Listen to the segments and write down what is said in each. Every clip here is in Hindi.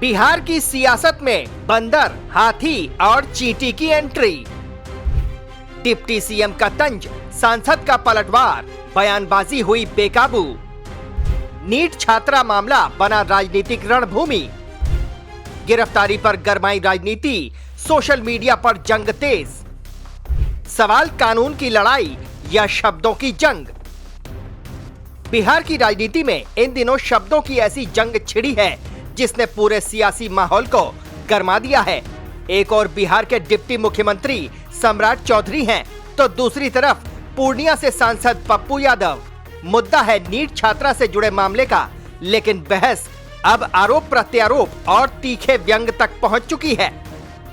बिहार की सियासत में बंदर, हाथी और चींटी की एंट्री। डिप्टी सीएम का तंज, सांसद का पलटवार, बयानबाजी हुई बेकाबू। नीट छात्रा मामला बना राजनीतिक रणभूमि। गिरफ्तारी पर गरमाई राजनीति, सोशल मीडिया पर जंग तेज। सवाल कानून की लड़ाई या शब्दों की जंग। बिहार की राजनीति में इन दिनों शब्दों की ऐसी जंग छिड़ी है जिसने पूरे सियासी माहौल को गरमा दिया है। एक और बिहार के डिप्टी मुख्यमंत्री सम्राट चौधरी हैं, तो दूसरी तरफ पूर्णिया से सांसद पप्पू यादव। मुद्दा है नीट छात्रा से जुड़े मामले का, लेकिन बहस अब आरोप प्रत्यारोप और तीखे व्यंग तक पहुंच चुकी है।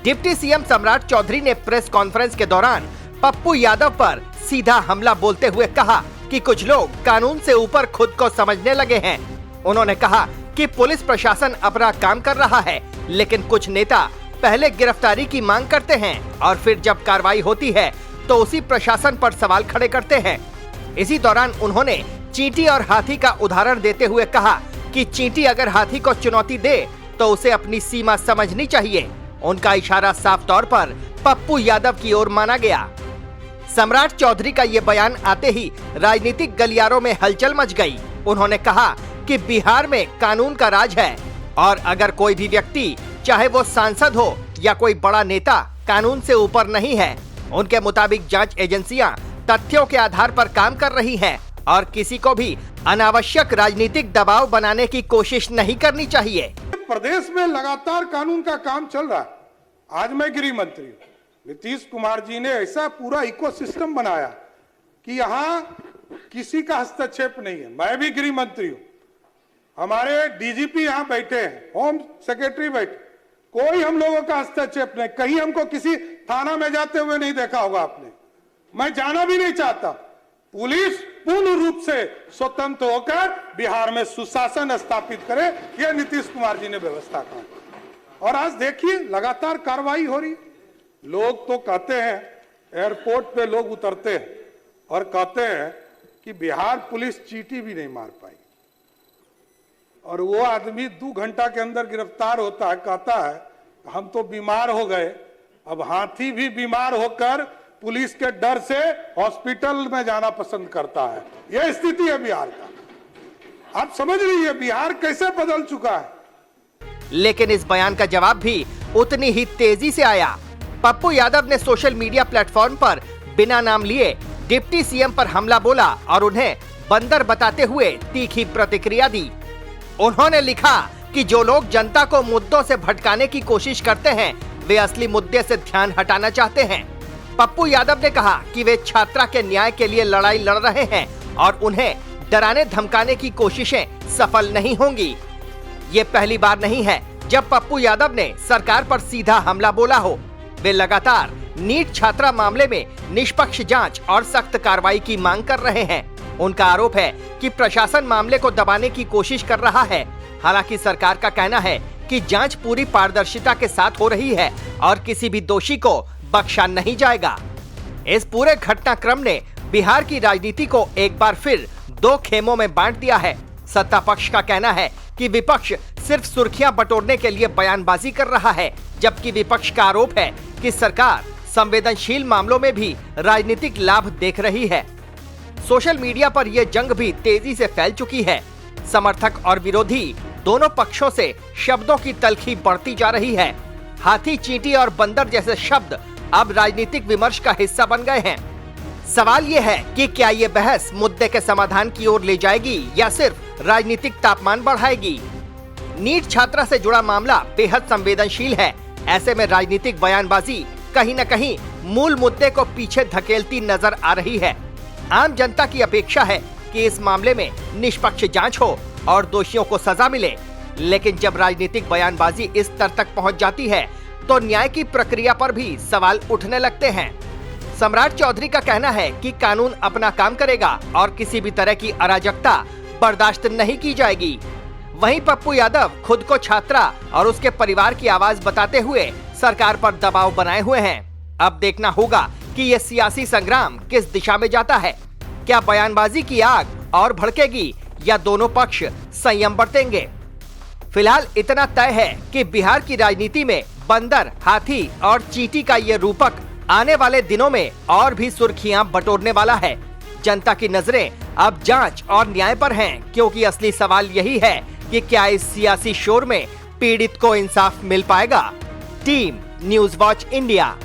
डिप्टी सीएम सम्राट चौधरी ने प्रेस कॉन्फ्रेंस के दौरान पप्पू यादव पर सीधा हमला बोलते हुए कहा कि कुछ लोग कानून से ऊपर खुद को समझने लगे हैं। उन्होंने कहा कि पुलिस प्रशासन अपना काम कर रहा है, लेकिन कुछ नेता पहले गिरफ्तारी की मांग करते हैं और फिर जब कार्रवाई होती है तो उसी प्रशासन पर सवाल खड़े करते हैं। इसी दौरान उन्होंने चींटी और हाथी का उदाहरण देते हुए कहा कि चींटी अगर हाथी को चुनौती दे तो उसे अपनी सीमा समझनी चाहिए। उनका इशारा साफ तौर पर पप्पू यादव की ओर माना गया। सम्राट चौधरी का ये बयान आते ही राजनीतिक गलियारों में हलचल मच गई। उन्होंने कहा कि बिहार में कानून का राज है और अगर कोई भी व्यक्ति, चाहे वो सांसद हो या कोई बड़ा नेता, कानून से ऊपर नहीं है। उनके मुताबिक जांच एजेंसियां तथ्यों के आधार पर काम कर रही हैं और किसी को भी अनावश्यक राजनीतिक दबाव बनाने की कोशिश नहीं करनी चाहिए। प्रदेश में लगातार कानून का काम चल रहा है। आज मैं गृह मंत्री हूँ, नीतीश कुमार जी ने ऐसा पूरा इकोसिस्टम बनाया कि यहाँ किसी का हस्तक्षेप नहीं है। मैं भी गृह मंत्री हूँ, हमारे डीजीपी यहाँ बैठे हैं, होम सेक्रेटरी बैठे, कोई हम लोगों का हस्तक्षेप नहीं। कहीं हमको किसी थाना में जाते हुए नहीं देखा होगा आपने, मैं जाना भी नहीं चाहता। पुलिस पूर्ण रूप से स्वतंत्र होकर बिहार में सुशासन स्थापित करे, यह नीतीश कुमार जी ने व्यवस्था की। और आज देखिए लगातार कार्रवाई हो रही। लोग तो कहते हैं, एयरपोर्ट पे लोग उतरते हैं और कहते हैं कि बिहार पुलिस चींटी भी नहीं मार पाई, और वो आदमी 2 घंटा के अंदर गिरफ्तार होता है, कहता है हम तो बीमार हो गए। अब हाथी भी बीमार होकर पुलिस के डर से हॉस्पिटल में जाना पसंद करता है। यह स्थिति है बिहार का। आप समझ लीजिए बिहार कैसे बदल चुका है। लेकिन इस बयान का जवाब भी उतनी ही तेजी से आया। पप्पू यादव ने सोशल मीडिया प्लेटफॉर्म पर बिना नाम लिए डिप्टी सीएम पर हमला बोला और उन्हें बंदर बताते हुए तीखी प्रतिक्रिया दी। उन्होंने लिखा कि जो लोग जनता को मुद्दों से भटकाने की कोशिश करते हैं, वे असली मुद्दे से ध्यान हटाना चाहते हैं। पप्पू यादव ने कहा कि वे छात्रा के न्याय के लिए लड़ाई लड़ रहे हैं और उन्हें डराने धमकाने की कोशिशें सफल नहीं होंगी। ये पहली बार नहीं है जब पप्पू यादव ने सरकार पर सीधा हमला बोला हो। वे लगातार नीट छात्रा मामले में निष्पक्ष जांच और सख्त कार्रवाई की मांग कर रहे हैं। उनका आरोप है कि प्रशासन मामले को दबाने की कोशिश कर रहा है। हालांकि सरकार का कहना है कि जांच पूरी पारदर्शिता के साथ हो रही है और किसी भी दोषी को बख्शा नहीं जाएगा। इस पूरे घटनाक्रम ने बिहार की राजनीति को एक बार फिर 2 खेमों में बांट दिया है। सत्ता पक्ष का कहना है कि विपक्ष सिर्फ सुर्खियां बटोरने के लिए बयानबाजी कर रहा है, जबकि विपक्ष का आरोप है कि सरकार संवेदनशील मामलों में भी राजनीतिक लाभ देख रही है। सोशल मीडिया पर यह जंग भी तेजी से फैल चुकी है। समर्थक और विरोधी दोनों पक्षों से शब्दों की तलखी बढ़ती जा रही है। हाथी, चींटी और बंदर जैसे शब्द अब राजनीतिक विमर्श का हिस्सा बन गए हैं। सवाल ये है कि क्या ये बहस मुद्दे के समाधान की ओर ले जाएगी या सिर्फ राजनीतिक तापमान बढ़ाएगी। नीट छात्रा से जुड़ा मामला बेहद संवेदनशील है। ऐसे में राजनीतिक बयानबाजी कहीं न कहीं मूल मुद्दे को पीछे धकेलती नजर आ रही है। आम जनता की अपेक्षा है कि इस मामले में निष्पक्ष जांच हो और दोषियों को सजा मिले, लेकिन जब राजनीतिक बयानबाजी इस स्तर तक पहुंच जाती है तो न्याय की प्रक्रिया पर भी सवाल उठने लगते हैं। सम्राट चौधरी का कहना है कि कानून अपना काम करेगा और किसी भी तरह की अराजकता बर्दाश्त नहीं की जाएगी। वहीं पप्पू यादव खुद को छात्रा और उसके परिवार की आवाज बताते हुए सरकार पर दबाव बनाए हुए हैं। अब देखना होगा कि यह सियासी संग्राम किस दिशा में जाता है। क्या बयानबाजी की आग और भड़केगी या दोनों पक्ष संयम बरतेंगे? फिलहाल इतना तय है कि बिहार की राजनीति में बंदर, हाथी और चींटी का ये रूपक आने वाले दिनों में और भी सुर्खियां बटोरने वाला है। जनता की नजरें अब जांच और न्याय पर हैं, क्योंकि असली सवाल यही है कि क्या इस सियासी शोर में पीड़ित को इंसाफ मिल पाएगा। Team news watch India.